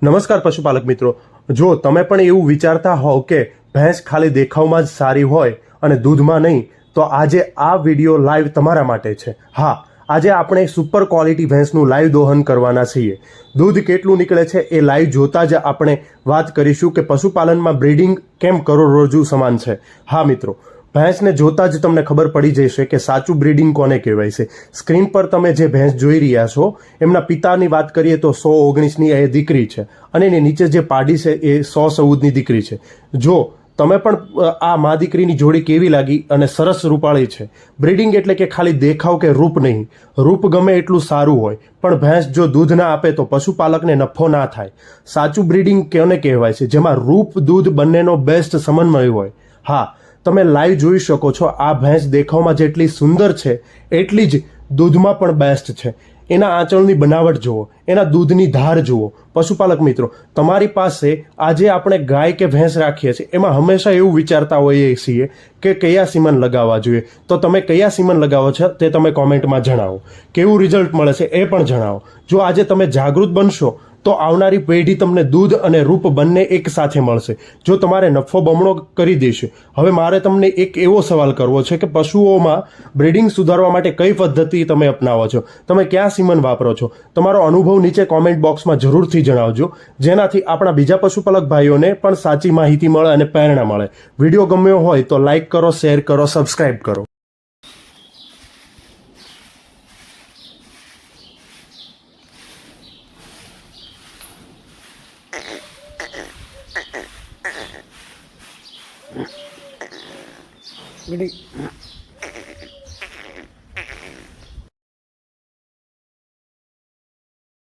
નમસ્કાર પશુપાલક મિત્રો, જો તમે પણ એવું વિચારતા હોવ કે ભેંસ ખાલી દેખાવમાં જ સારી હોય અને દૂધમાં નહીં, તો આજે આ વિડીયો લાઈવ તમારા માટે છે। હા, આજે આપણે સુપર ક્વોલિટી ભેંસનું લાઈવ દોહન કરવાના છીએ। દૂધ કેટલું નીકળે છે એ લાઈવ જોતા જ આપણે વાત કરીશું કે પશુપાલનમાં બ્રીડિંગ કેમ કરોડરજ્જુ સમાન છે। હા મિત્રો, ભેંસને જોતા જ તમને ખબર પડી જશે કે સાચું બ્રીડિંગ કોને કહેવાય છે। સ્ક્રીન પર તમે જે ભેંસ જોઈ રહ્યા છો એમના પિતાની વાત કરીએ તો 119ની એ દીકરી છે અને એની નીચે જે પાડી છે એ 114ની દીકરી છે। જો તમે પણ આ મા દીકરીની જોડી કેવી લાગી અને સરસ રૂપાળી છે। બ્રીડિંગ એટલે કે ખાલી દેખાવ કે રૂપ નહીં, રૂપ ગમે એટલું સારું હોય પણ ભેંસ જો દૂધ ના આપે તો પશુપાલકને નફો ના થાય। સાચું બ્રીડિંગ કોને કહેવાય છે? જેમાં રૂપ દૂધ બંનેનો બેસ્ટ સમન્વય હોય। હા, તમે લાઈવ જોઈ શકો છો, આ ભેંસ દેખાવમાં જેટલી સુંદર છે એટલી જ દૂધમાં પણ બેસ્ટ છે। એના આંચળની બનાવટ જુઓ, એના દૂધની ધાર જુઓ। પશુપાલક મિત્રો, તમારી પાસે આજે આપણે ગાય કે ભેંસ રાખીએ છીએ એમાં હંમેશા એવું વિચારતા હોઈએ છીએ કે કયા સીમન લગાવવા જોઈએ, તો તમે કયા સીમન લગાવો છો તે તમે કોમેન્ટમાં જણાવો। કેવું રિઝલ્ટ મળે છે એ પણ જણાવો। જો આજે તમે જાગૃત બનશો તો આવનારી પેઢી તમને દૂધ અને રૂપ બંને એક સાથે મળશે। જો તમારે નફો બમણો કરી દેશે। હવે મારે તમને એક એવો સવાલ કરવો છે કે પશુઓમાં બ્રીડિંગ સુધારવા માટે કઈ પદ્ધતિ તમે અપનાવો છો? તમે ક્યાં સીમન વાપરો છો? તમારો અનુભવ નીચે કોમેન્ટ બોક્સમાં જરૂરથી જણાવજો, જેનાથી આપણા બીજા પશુપાલક ભાઈઓને પણ સાચી માહિતી મળે અને પ્રેરણા મળે। વિડીયો ગમ્યો હોય તો લાઈક કરો, શેર કરો, સબસ્ક્રાઈબ કરો। Ready?